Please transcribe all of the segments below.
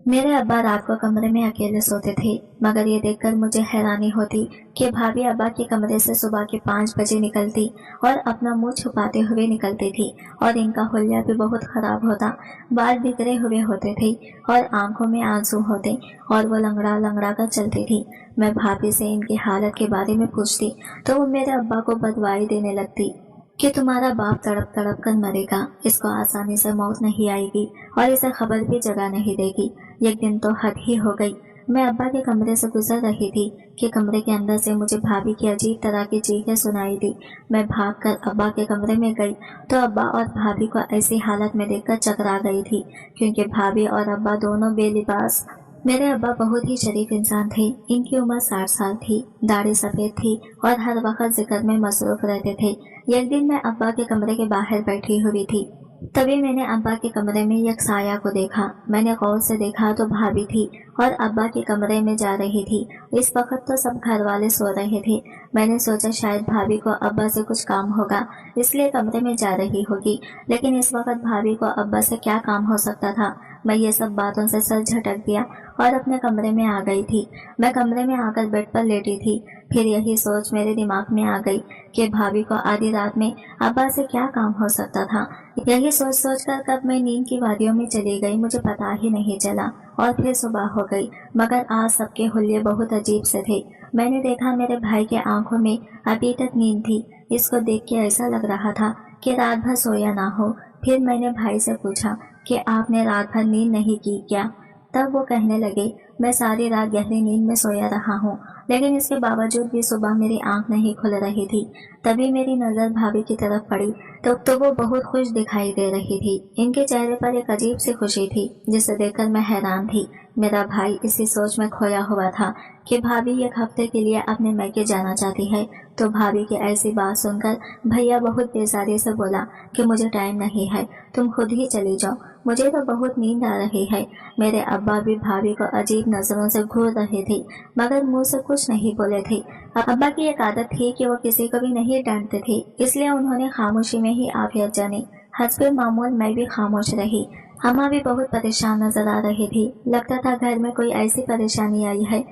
मेरे अब्बा रात को कमरे में अकेले सोते थे, मगर ये देखकर मुझे हैरानी होती कि भाभी अब्बा के कमरे से सुबह के 5 बजे निकलती और अपना मुंह छुपाते हुए निकलती थी। और इनका हुलिया भी बहुत खराब होता, बाल बिखरे हुए होते थे और आंखों में आंसू होते, और वो लंगड़ा लंगड़ा कर चलती थी। मैं भाभी से इनकी हालत के बारे में पूछती तो वो मेरे अब्बा को बदवाई देने लगती कि तुम्हारा बाप तड़प तड़प कर मरेगा, इसको आसानी से मौत नहीं आएगी और इसे खबर भी जगह नहीं देगी। एक दिन तो हद ही हो गई। मैं अब्बा के कमरे से गुजर रही थी कि कमरे के अंदर से मुझे भाभी की अजीब तरह की चीखें सुनाई दी। मैं भागकर अब्बा के कमरे में गई तो अब्बा और भाभी को ऐसी हालत में देखकर चकरा गई थी, क्योंकि भाभी और अब्बा दोनों बेलिबास। मेरे अब्बा बहुत ही शरीफ इंसान थे। इनकी उम्र 60 साल थी, दाढ़ी सफेद थी और हर वक्त जिक्र में मसरूफ रहते थे। एक दिन मैं अब्बा के कमरे के बाहर बैठी हुई थी, तभी मैंने अब्बा के कमरे में एक साया को देखा। मैंने गौर से देखा तो भाभी थी और अब्बा के कमरे में जा रही थी। इस वक्त तो सब घर वाले सो रहे थे। मैंने सोचा शायद भाभी को अब्बा से कुछ काम होगा, इसलिए कमरे में जा रही होगी, लेकिन इस वक्त भाभी को अब्बा से क्या काम हो सकता था। मैं ये सब बातों से सर झटक दिया और अपने कमरे में आ गई थी। मैं कमरे में आकर बेड पर लेटी थी। फिर यही सोच मेरे दिमाग में आ गई कि भाभी को आधी रात में अब्बा से क्या काम हो सकता था। यही सोच सोच कर कब मैं नींद की वादियों में चली गई मुझे पता ही नहीं चला, और फिर सुबह हो गई। मगर आज सबके हुलिये बहुत अजीब से थे। मैंने देखा मेरे भाई के आंखों में अभी तक नींद थी। इसको देख के ऐसा लग रहा था कि रात भर सोया ना हो। फिर मैंने भाई से पूछा कि आपने रात भर नींद नहीं की क्या? तब वो कहने लगे, मैं सारी रात गहरी नींद में सोया रहा हूँ, लेकिन इसके बावजूद भी सुबह मेरी आंख नहीं खुल रही थी। तभी मेरी नज़र भाभी की तरफ पड़ी तो वो बहुत खुश दिखाई दे रही थी। इनके चेहरे पर एक अजीब सी खुशी थी जिसे देखकर मैं हैरान थी। मेरा भाई इसी सोच में खोया हुआ था कि भाभी एक हफ्ते के लिए अपने मैके जाना चाहती है। तो भाभी की ऐसी बात सुनकर भैया बहुत बेजारी से बोला कि मुझे टाइम नहीं है, तुम खुद ही चली जाओ, मुझे तो बहुत नींद आ रही है। मेरे अब्बा भी भाभी को अजीब नजरों से घूर रहे थे, मगर मुंह से कुछ नहीं बोले थे। अब्बा की एक आदत थी कि वो किसी को भी नहीं डांटते थे, इसलिए उन्होंने खामोशी में ही आफियत जानी। हस्बे मामूल मैं भी खामोश रही। अम्मा भी बहुत परेशान नजर आ रही थी। लगता था घर में कोई ऐसी परेशानी आई है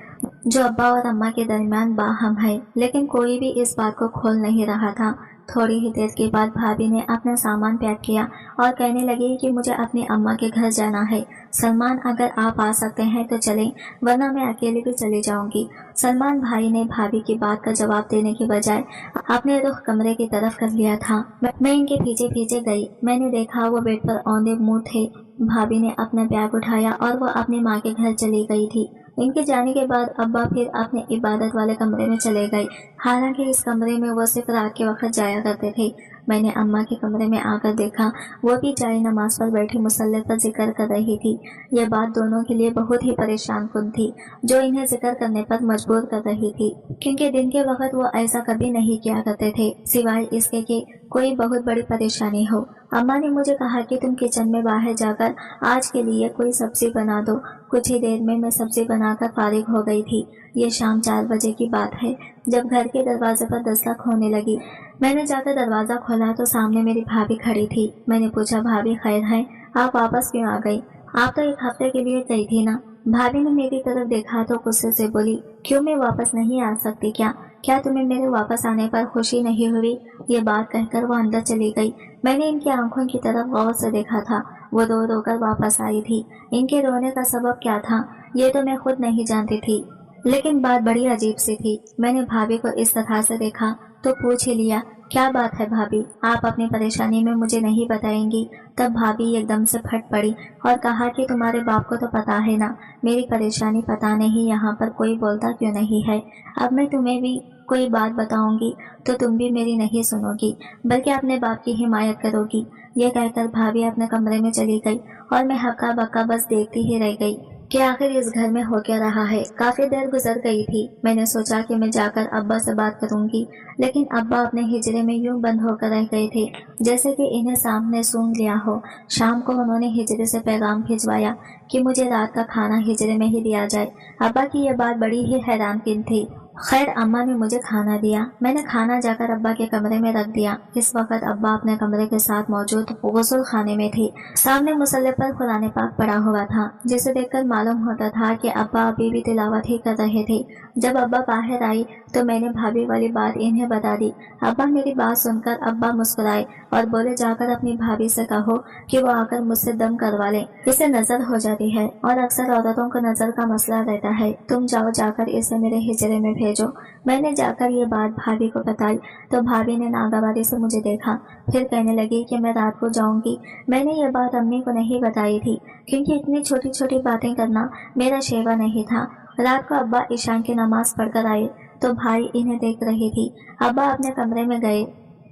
जो अब्बा और अम्मा के दरमियान बाहम है, लेकिन कोई भी इस बात को खोल नहीं रहा था। थोड़ी ही देर के बाद भाभी ने अपना सामान पैक किया और कहने लगी कि मुझे अपनी अम्मा के घर जाना है। सलमान, अगर आप आ सकते हैं तो चलें, वरना मैं अकेली भी चली जाऊंगी। सलमान भाई ने भाभी की बात का जवाब देने के बजाय अपने रुख कमरे की तरफ कर लिया था। मैं इनके पीछे पीछे गई। मैंने देखा वो बेड पर औंधे मुंह थे। भाभी ने अपना बैग उठाया और वो अपनी माँ के घर चली गई थी। इनके जाने के बाद अब्बा फिर अपने इबादत वाले कमरे में चले गए। हालांकि इस कमरे में वो सिर्फ रात के वक्त जाया करते थे। मैंने अम्मा के कमरे में आकर देखा, वो भी जाए नमाज पर बैठी मुसल्ले पर जिक्र कर रही थी। यह बात दोनों के लिए बहुत ही परेशान कुन थी, जो इन्हें जिक्र करने पर मजबूर कर रही थी, क्योंकि दिन के वक्त वो ऐसा कभी नहीं किया करते थे, सिवाय इसके कि कोई बहुत बड़ी परेशानी हो। अम्मा ने मुझे कहा कि तुम किचन में बाहर जाकर आज के लिए कोई सब्जी बना दो। कुछ ही देर में मैं सब्जी बनाकर फारिग हो गई थी। ये शाम 4 बजे की बात है जब घर के दरवाजे पर दस्तक होने लगी। मैंने जाकर दरवाजा खोला तो सामने मेरी भाभी खड़ी थी। मैंने पूछा, भाभी खैर है, आप वापस क्यों आ गई? आप तो 1 हफ्ते के लिए गई थी ना? भाभी ने मेरी तरफ देखा तो गुस्से से बोली, क्यों मैं वापस नहीं आ सकती क्या? क्या तुम्हें मेरे वापस आने पर खुशी नहीं हुई? ये बात कहकर वो अंदर चली गई। मैंने इनकी आंखों की तरफ गौर से देखा था। वो रो रो कर वापस आई थी। इनके रोने का सबब क्या था ये तो मैं खुद नहीं जानती थी, लेकिन बात बड़ी अजीब सी थी। मैंने भाभी को इस तरह से देखा तो पूछ ही लिया, क्या बात है भाभी, आप अपनी परेशानी में मुझे नहीं बताएंगी? तब भाभी एकदम से फट पड़ी और कहा कि तुम्हारे बाप को तो पता है ना मेरी परेशानी, पता नहीं यहाँ पर कोई बोलता क्यों नहीं है। अब मैं तुम्हें भी कोई बात बताऊंगी तो तुम भी मेरी नहीं सुनोगी, बल्कि अपने बाप की हिमायत करोगी। ये कहकर भाभी अपने कमरे में चली गई और मैं हक्का बक्का बस देखती ही रह गई कि आखिर इस घर में हो क्या रहा है। काफी देर गुजर गई थी। मैंने सोचा कि मैं जाकर अब्बा से बात करूंगी, लेकिन अब्बा अपने हिजरे में यूं बंद होकर रह गए थे जैसे कि इन्हें सांप ने सूंघ लिया हो। शाम को उन्होंने हिजरे से पैगाम भिजवाया कि मुझे रात का खाना हिजरे में ही दिया जाए। अब्बा की यह बात बड़ी ही हैरानकुन थी खैर अम्मा ने मुझे खाना दिया। मैंने खाना जाकर अब्बा के कमरे में रख दिया। इस वक्त अब्बा अपने कमरे के साथ मौजूद गुस्ल खाने में थे। सामने मुसल्ले पर कुरान पाक पड़ा हुआ था, जिसे देखकर मालूम होता था कि अब्बा अभी भी तिलावत ही कर रहे थे। जब अब्बा बाहर आई तो मैंने भाभी वाली बात इन्हें बता दी। अब्बा मेरी बात सुनकर अब्बा मुस्कुराए और बोले, जाकर अपनी भाभी से कहो कि वो आकर मुझसे दम करवा ले, इसे नजर हो जाती है और अक्सर औरतों को नजर का मसला रहता है। तुम जाओ, जाकर इसे मेरे हिजरे में भेजो। मैंने जाकर ये बात भाभी को बताई तो भाभी ने नागवारी से मुझे देखा, फिर कहने लगी कि मैं रात को जाऊंगी। मैंने ये बात अम्मी को नहीं बताई थी, क्योंकि इतनी छोटी छोटी बातें करना मेरा शेवा नहीं था। रात को अब्बा ईशान की नमाज पढ़कर आए तो भाई इन्हें देख रही थी। अब्बा अपने कमरे में गए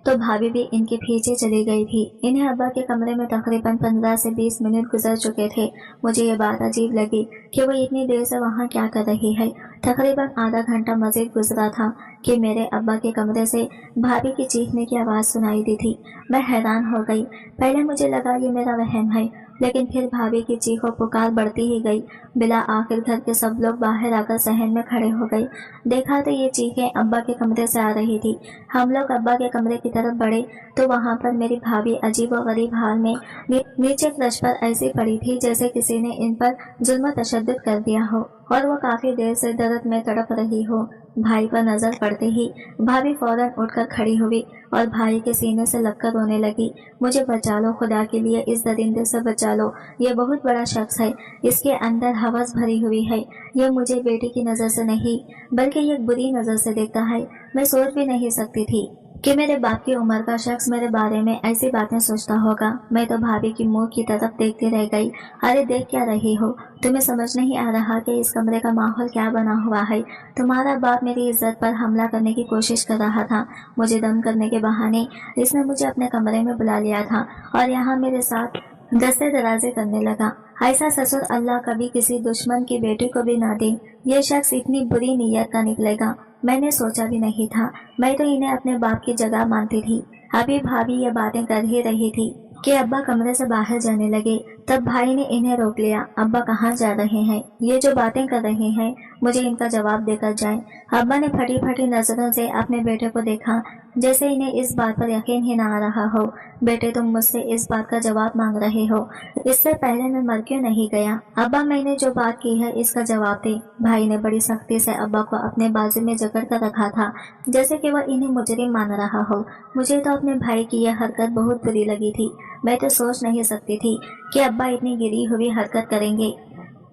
तो भाभी भी इनके पीछे चली गई थी। इन्हें अब्बा के कमरे में तकरीबन 15 से 20 मिनट गुजर चुके थे। मुझे ये बात अजीब लगी कि वो इतनी देर से वहाँ क्या कर रही है। तकरीबन आधा घंटा मजीद गुजरा था कि मेरे अब्बा के कमरे से भाभी की चीखने की आवाज़ सुनाई दी थी। मैं हैरान हो गई। पहले मुझे लगा ये मेरा वहम है, लेकिन फिर भाभी की चीख और पुकार बढ़ती ही गई। बिला आखिर घर के सब लोग बाहर आकर सहन में खड़े हो गए। देखा तो ये चीखें अब्बा के कमरे से आ रही थी। हम लोग अब्बा के कमरे की तरफ बढ़े तो वहाँ पर मेरी भाभी अजीब और गरीब हाल में नीचे फर्श पर ऐसी पड़ी थी जैसे किसी ने इन पर जुल्म तशद्दुद कर दिया हो, और वो काफी देर से दर्द में तड़प रही हो। भाई पर नजर पड़ते ही भाभी फौरन उठकर खड़ी हुई और भाई के सीने से लगकर रोने लगी। मुझे बचा लो, खुदा के लिए इस दरिंदे से बचा लो, ये बहुत बड़ा शख्स है, इसके अंदर हवस भरी हुई है। ये मुझे बेटी की नजर से नहीं बल्कि ये बुरी नजर से देखता है। मैं सोच भी नहीं सकती थी कि मेरे बाप की उम्र का शख्स मेरे बारे में ऐसी बातें सोचता होगा। मैं तो भाभी की मुंह की तरफ देखती रह गई। अरे देख क्या रही हो? तुम्हें समझ नहीं आ रहा कि इस कमरे का माहौल क्या बना हुआ है? तुम्हारा बाप मेरी इज्जत पर हमला करने की कोशिश कर रहा था। मुझे दम करने के बहाने इसने मुझे अपने कमरे में बुला लिया था और यहाँ मेरे साथ दस्ते दराजे करने लगा। ऐसा ससुर अल्लाह कभी किसी दुश्मन की बेटी को भी ना दे। ये शख्स इतनी बुरी नीयत का निकलेगा मैंने सोचा भी नहीं था। मैं तो इन्हें अपने बाप की जगह मानती थी। अभी भाभी ये बातें कर ही रही थी कि अब्बा कमरे से बाहर जाने लगे। तब भाई ने इन्हें रोक लिया। अब्बा कहाँ जा रहे हैं? ये जो बातें कर रहे हैं मुझे इनका जवाब देकर जाएं। अब्बा ने फटी फटी नजरों से अपने बेटे को देखा, जैसे इन्हें इस बात पर यकीन ही ना आ रहा हो। बेटे, तुम मुझसे इस बात का जवाब मांग रहे हो, इससे पहले मैं मर क्यों नहीं गया? अब्बा, मैंने जो बात की है इसका जवाब दे। भाई ने बड़ी सख्ती से अब्बा को अपने बाजू में जकड़ कर रखा था, जैसे कि वह इन्हें मुजरिम मान रहा हो। मुझे तो अपने भाई की यह हरकत बहुत बुरी लगी थी। मैं तो सोच नहीं सकती थी कि अब्बा इतनी गिरी हुई हरकत करेंगे,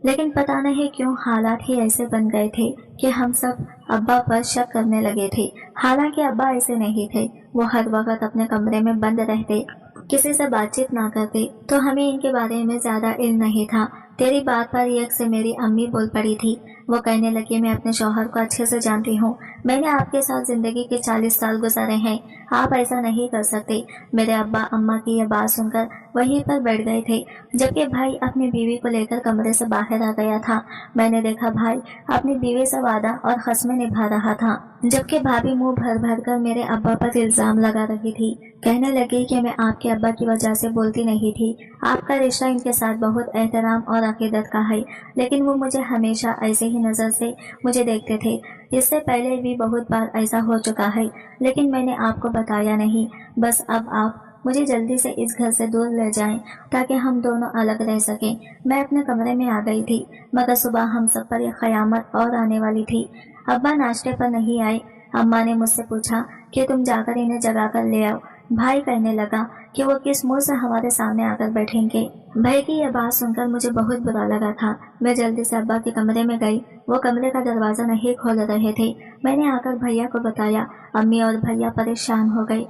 लेकिन पता नहीं क्यों हालात ही ऐसे बन गए थे कि हम सब अब्बा पर शक करने लगे थे। हालांकि अब्बा ऐसे नहीं थे। वो हर वक्त अपने कमरे में बंद रहते, किसी से बातचीत ना करते, तो हमें इनके बारे में ज्यादा इल्म नहीं था। तेरी बात पर एक से मेरी अम्मी बोल पड़ी थी। वो कहने लगी, मैं अपने शौहर को अच्छे से जानती हूँ। मैंने आपके साथ जिंदगी के 40 साल गुजारे हैं। आप ऐसा नहीं कर सकते। मेरे अब्बा अम्मा की यह बात सुनकर वहीं पर बैठ गए थे, जबकि भाई अपनी बीवी को लेकर कमरे से बाहर आ गया था। मैंने देखा भाई अपनी बीवी से वादा और खस्में निभा रहा था, जबकि भाभी मुंह भर भर कर मेरे अब्बा पर इल्जाम लगा रही थी। कहने लगी कि मैं आपके अब्बा की वजह से बोलती नहीं थी। आपका रिश्ता इनके साथ बहुत एहतराम और अकीदत का है, लेकिन वो मुझे हमेशा ऐसे ही नज़र से मुझे देखते थे। इससे पहले भी बहुत बार ऐसा हो चुका है, लेकिन मैंने आपको बताया नहीं। बस अब आप मुझे जल्दी से इस घर से दूर ले जाएं ताकि हम दोनों अलग रह सकें। मैं अपने कमरे में आ गई थी, मगर सुबह हम सब पर यह क़यामत और आने वाली थी। अब्बा नाश्ते पर नहीं आए। अम्मा ने मुझसे पूछा कि तुम जाकर इन्हें जगा कर ले आओ। भाई कहने लगा कि वो किस मुंह से हमारे सामने आकर बैठेंगे। भाई की यह बात सुनकर मुझे बहुत बुरा लगा था। मैं जल्दी से अब्बा के कमरे में गई। वो कमरे का दरवाजा नहीं खोल रहे थे। मैंने आकर भैया को बताया। अम्मी और भैया परेशान हो गए।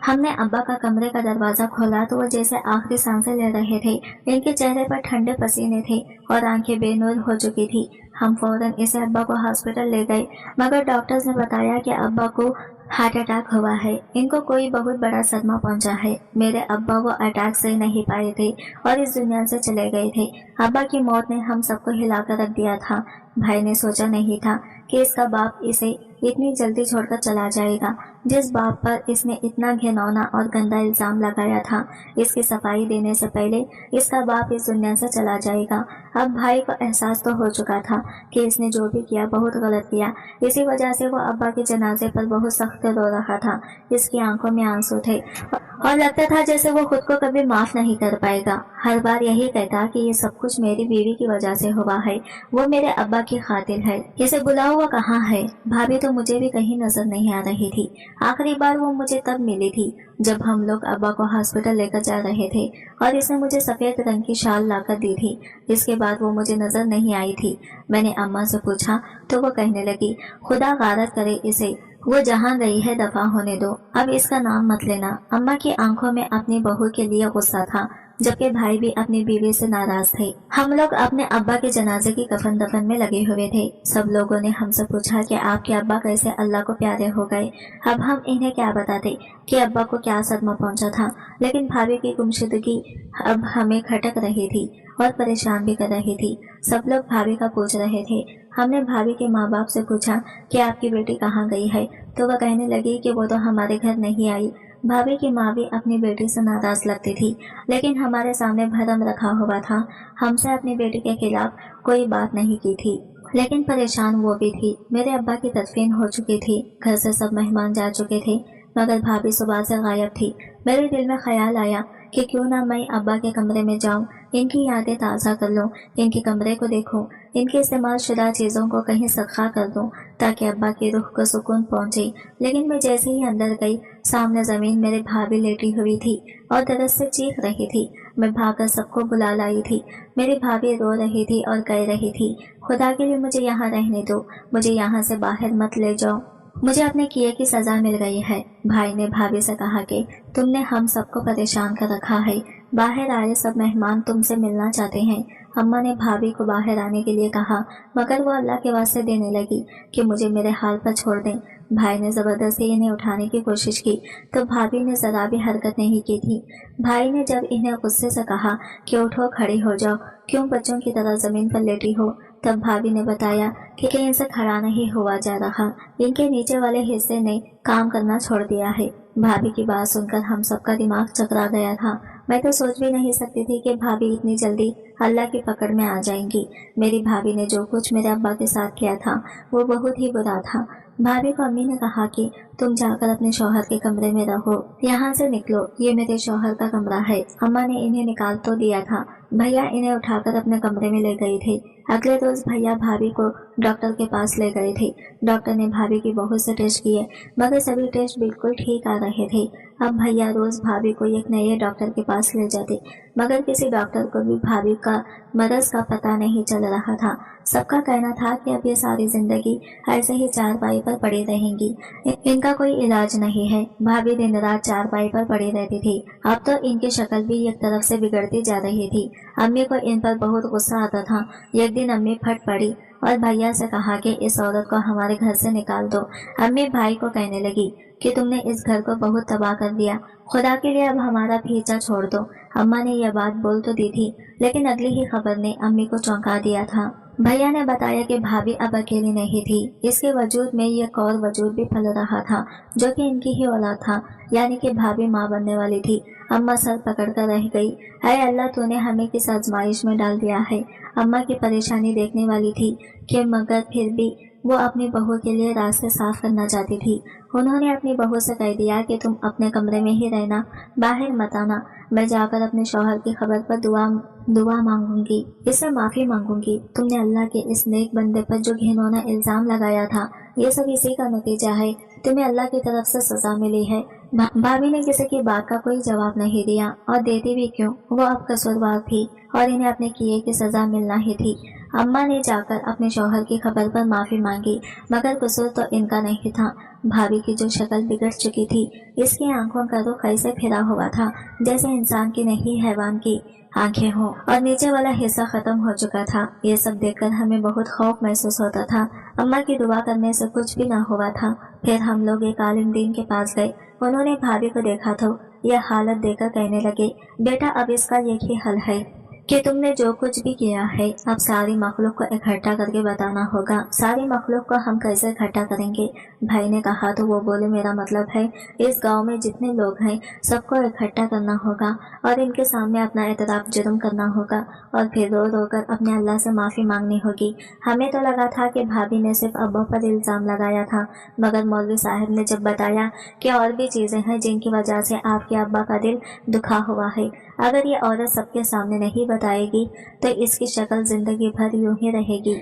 हमने अब्बा का कमरे का दरवाजा खोला तो वो जैसे आखिरी सांसें ले रहे थे। इनके चेहरे पर ठंडे पसीने थे और आंखें बेनूर हो चुकी थी। हम फौरन इसे अब्बा को हॉस्पिटल ले गए, मगर डॉक्टर्स ने बताया कि अब्बा को हार्ट अटैक हुआ है। इनको कोई बहुत बड़ा सदमा पहुंचा है। मेरे अब्बा वो अटैक से नहीं पाए थे और इस दुनिया से चले गए थे। अब्बा की मौत ने हम सबको हिलाकर रख दिया था। भाई ने सोचा नहीं था कि इसका बाप इसे इतनी जल्दी छोड़कर चला जाएगा। जिस बाप पर इसने इतना घिनौना और गंदा इल्जाम लगाया था, इसकी सफाई देने से पहले इसका बाप इस दुनिया से चला जाएगा। अब भाई को एहसास तो हो चुका था कि इसने जो भी किया बहुत गलत किया। इसी वजह से वो अब्बा के जनाजे पर बहुत सख्त रो रहा था। इसकी आंखों में आंसू थे और लगता था जैसे वो खुद को कभी माफ नहीं कर पाएगा। हर बार यही कहता कि ये सब कुछ मेरी बीवी की वजह से हुआ है, वो मेरे अब्बा की खातिर है। इसे बुला हुआ कहाँ है? भाभी तो मुझे भी कहीं नजर नहीं आ रही थी। आखिरी बार वो मुझे तब मिली थी जब हम लोग अब्बा को हॉस्पिटल लेकर जा रहे थे और इसने मुझे सफेद रंग की शाल लाकर दी थी। इसके बाद वो मुझे नजर नहीं आई थी। मैंने अम्मा से पूछा तो वो कहने लगी, खुदा गारत करे इसे, वो जहाँ गई है दफा होने दो, अब इसका नाम मत लेना। अम्मा की आंखों में अपनी बहू के लिए गुस्सा था, जबकि भाई भी अपनी बीवी से नाराज थे। हम लोग अपने अब्बा के जनाजे की कफन दफन में लगे हुए थे। सब लोगों ने हमसे पूछा कि आपके अब्बा कैसे अल्लाह को प्यारे हो गए। अब हम इन्हें क्या बताते कि अब्बा को क्या सदमा पहुंचा था, लेकिन भाभी की गुमशुदगी अब हमें खटक रही थी और परेशान भी कर रही थी। सब लोग भाभी का पूछ रहे थे। हमने भाभी के माँ बाप से पूछा कि आपकी बेटी कहाँ गई है, तो वह कहने लगी कि वो तो हमारे घर नहीं आई। भाभी की माँ भी अपनी बेटी से नाराज लगती थी, लेकिन हमारे सामने भरम रखा हुआ था। हमसे अपनी बेटी के खिलाफ कोई बात नहीं की थी, लेकिन परेशान वो भी थी। मेरे अब्बा की तदफीन हो चुकी थी, घर से सब मेहमान जा चुके थे, मगर भाभी सुबह से गायब थी। मेरे दिल में ख्याल आया कि क्यों ना मैं अब्बा के कमरे में जाऊं, इनकी यादें ताज़ा कर लूं, इनके कमरे को देखूं, इनके इस्तेमाल शुदा चीज़ों को कहीं सदका कर दूं ताकि अब्बा की रूह को सुकून पहुंचे। लेकिन मैं जैसे ही अंदर गई, सामने ज़मीन मेरे भाभी लेटी हुई थी और दर्द से चीख रही थी। मैं भागकर सबको बुला लाई थी। मेरी भाभी रो रही थी और कह रही थी, खुदा के लिए मुझे यहाँ रहने दो, मुझे यहाँ से बाहर मत ले जाओ, मुझे अपने किए की सजा मिल गई है। भाई ने भाभी से कहा कि तुमने हम सबको परेशान कर रखा है, बाहर आए सब मेहमान तुमसे मिलना चाहते हैं। अम्मा ने भाभी को बाहर आने के लिए कहा, मगर वो अल्लाह के वास्ते देने लगी कि मुझे मेरे हाल पर छोड़ दें। भाई ने ज़बरदस्ती इन्हें उठाने की कोशिश की तो भाभी ने ज़रा भी हरकत नहीं की थी। भाई ने जब इन्हें गुस्से से कहा कि उठो, खड़ी हो जाओ, क्यों बच्चों की तरह ज़मीन पर लेटी हो, तब भाभी ने बताया कि इनसे खड़ा नहीं हुआ जा रहा, इनके नीचे वाले हिस्से ने काम करना छोड़ दिया है। भाभी की बात सुनकर हम सबका दिमाग चकरा गया था। मैं तो सोच भी नहीं सकती थी कि भाभी इतनी जल्दी अल्लाह की पकड़ में आ जाएंगी। मेरी भाभी ने जो कुछ मेरे अब्बा के साथ किया था वो बहुत ही बुरा था। भाभी को अम्मी ने कहा कि तुम जाकर अपने शौहर के कमरे में रहो, यहाँ से निकलो, ये मेरे शौहर का कमरा है। अम्मा ने इन्हें निकाल तो दिया था। भैया इन्हें उठाकर अपने कमरे में ले गए थे। अगले रोज भैया भाभी को डॉक्टर के पास ले गए थे। डॉक्टर ने भाभी की बहुत से टेस्ट किए, मगर सभी टेस्ट बिल्कुल ठीक आ रहे थे। अब भैया रोज भाभी को एक नए डॉक्टर के पास ले जाते, मगर किसी डॉक्टर को भी भाभी का मरज का पता नहीं चल रहा था। सबका कहना था कि अब ये सारी जिंदगी ऐसे ही चारपाई पर पड़ी रहेंगी, इनका कोई इलाज नहीं है। भाभी दिन रात चारपाई पर पड़ी रहती थी। अब तो इनकी शक्ल भी एक तरफ से बिगड़ती जा रही थी। अम्मी को इन पर बहुत गुस्सा आता था। एक दिन अम्मी फट पड़ी और भैया से कहा कि इस औरत को हमारे घर से निकाल दो। अम्मी भाई को कहने लगी कि तुमने इस घर को बहुत तबाह कर दिया, खुदा के लिए अब हमारा पीछा छोड़ दो। अम्मा ने यह बात बोल तो दी थी, लेकिन अगली ही खबर ने अम्मी को चौंका दिया था। भैया ने बताया कि भाभी अब अकेली नहीं थी, इसके वजूद में एक और वजूद भी पल रहा था जो कि इनकी ही औलाद था, यानी कि भाभी माँ बनने वाली थी। अम्मा सर पकड़कर रह गई। ऐ अल्लाह, तूने हमें किस आजमाइश में डाल दिया है। अम्मा की परेशानी देखने वाली थी कि मगर फिर भी वो अपनी बहू के लिए रास्ते साफ करना चाहती थी। उन्होंने अपनी बहू से कह दिया कि तुम अपने कमरे में ही रहना, बाहर मत आना। मैं जाकर अपने शौहर की खबर पर दुआ मांगूंगी, इससे माफी मांगूंगी। तुमने अल्लाह के इस नेक बंदे पर जो घिनौना इल्जाम लगाया था, ये सब इसी का नतीजा है। तुम्हें अल्लाह की तरफ से सजा मिली है। भाभी ने किसी की बात का कोई जवाब नहीं दिया, और देती भी क्यों, वो अब कसूरवार थी और इन्हें अपने किए की सजा मिलना ही थी। अम्मा ने जाकर अपने शौहर की खबर पर माफी मांगी, मगर कसूर तो इनका नहीं था। भाभी की जो शक्ल बिगड़ चुकी थी, इसकी आंखों का रुख ऐसे फिरा हुआ था जैसे इंसान की नहीं हैवान की आंखें हों, और नीचे वाला हिस्सा खत्म हो चुका था। ये सब देखकर हमें बहुत खौफ महसूस होता था। अम्मा की दुआ करने से कुछ भी न हुआ था। फिर हम लोग एक आलिम दीन के पास गए। उन्होंने भाभी को देखा तो यह हालत देखकर कहने लगे, बेटा अब इसका एक ही हल है, کہ तुमने जो कुछ भी किया है अब सारी मखलूक को इकट्ठा करके बताना होगा। सारी मखलूक को हम कैसे इकट्ठा करेंगे? भाई ने कहा तो वो बोले, मेरा मतलब है इस गांव में जितने लोग हैं सबको इकट्ठा करना होगा और इनके सामने अपना एतराफ जुर्म करना होगा और फिर रो रो कर अपने अल्लाह से माफ़ी मांगनी होगी। हमें तो लगा था कि भाभी ने सिर्फ अब्बा पर इल्ज़ाम लगाया था, मगर मौलवी साहब ने जब बताया कि और भी चीज़ें हैं जिनकी वजह से आपके अब्बा का दिल दुखा हुआ है, अगर ये औरत सबके सामने नहीं बताएगी तो इसकी शक्ल जिंदगी भर यूं ही रहेगी।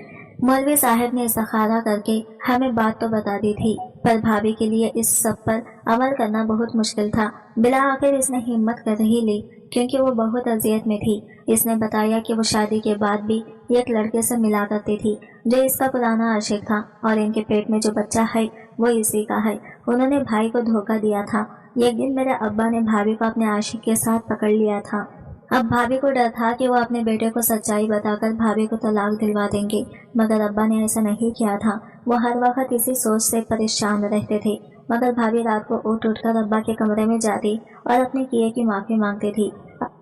मौलवी साहब ने इस्तिखारा करके हमें बात तो बता दी थी, पर भाभी के लिए इस सब पर अमल करना बहुत मुश्किल था। बिला आखिर इसने हिम्मत कर ही ली, क्योंकि वो बहुत अजियत में थी। इसने बताया कि वो शादी के बाद भी एक लड़के से मिला करती थी जो इसका पुराना आशिक था और इनके पेट में जो बच्चा है वो इसी का है। उन्होंने भाई को धोखा दिया था। एक दिन मेरे अब्बा ने भाभी को अपने आशिक के साथ पकड़ लिया था। अब भाभी को डर था कि वो अपने बेटे को सच्चाई बताकर भाभी को तलाक दिलवा देंगे, मगर अब्बा ने ऐसा नहीं किया था। वो हर वक्त इसी सोच से परेशान रहते थे। मगर भाभी रात को उठ कर अब्बा के कमरे में जाती और अपने किए की माफ़ी मांगती थी।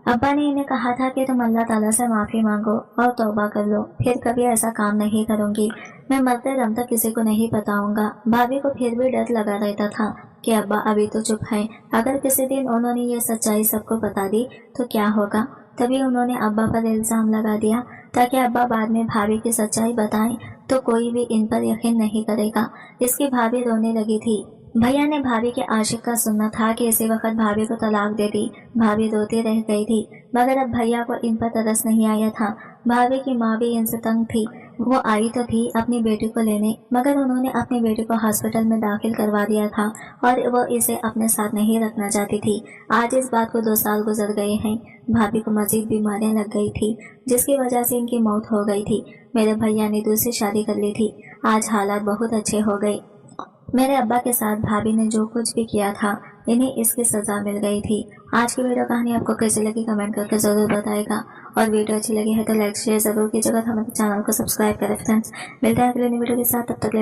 अब्बा ने इन्हें कहा था कि तुम अल्लाह ताला से माफ़ी मांगो और तौबा कर लो, फिर कभी ऐसा काम नहीं करूंगी। मैं मरते दम तक किसी को नहीं बताऊंगा। भाभी को फिर भी डर लगा रहता था कि अब्बा अभी तो चुप हैं, अगर किसी दिन उन्होंने ये सच्चाई सबको बता दी तो क्या होगा। तभी उन्होंने अब्बा पर इल्ज़ाम लगा दिया ताकि अब्बा बाद में भाभी की सच्चाई बताएं तो कोई भी इन पर यकीन नहीं करेगा। इसकी भाभी रोने लगी थी। भैया ने भाभी के आशिक का सुनना था कि इसी वक्त भाभी को तलाक दे दी। भाभी रोती रह गई थी, मगर अब भैया को इन पर तरस नहीं आया था। भाभी की माँ भी इनसे तंग थी। वो आई तो थी अपनी बेटी को लेने, मगर उन्होंने अपनी बेटी को हॉस्पिटल में दाखिल करवा दिया था और वो इसे अपने साथ नहीं रखना चाहती थी। आज इस बात को 2 साल गुजर गए हैं। भाभी को मजीद बीमारियां लग गई थी, जिसकी वजह से इनकी मौत हो गई थी। मेरे भैया ने दूसरी शादी कर ली थी। आज हालात बहुत अच्छे हो गए। मेरे अब्बा के साथ भाभी ने जो कुछ भी किया था इन्हें इसकी सजा मिल गई थी। आज की वीडियो कहानी आपको कैसी लगी कमेंट करके ज़रूर बताएगा, और वीडियो अच्छी लगी है तो लाइक शेयर ज़रूर कीजिएगा। हमारे चैनल को सब्सक्राइब करें फ्रेंड्स। मिलते हैं अगले वीडियो के साथ, तब तक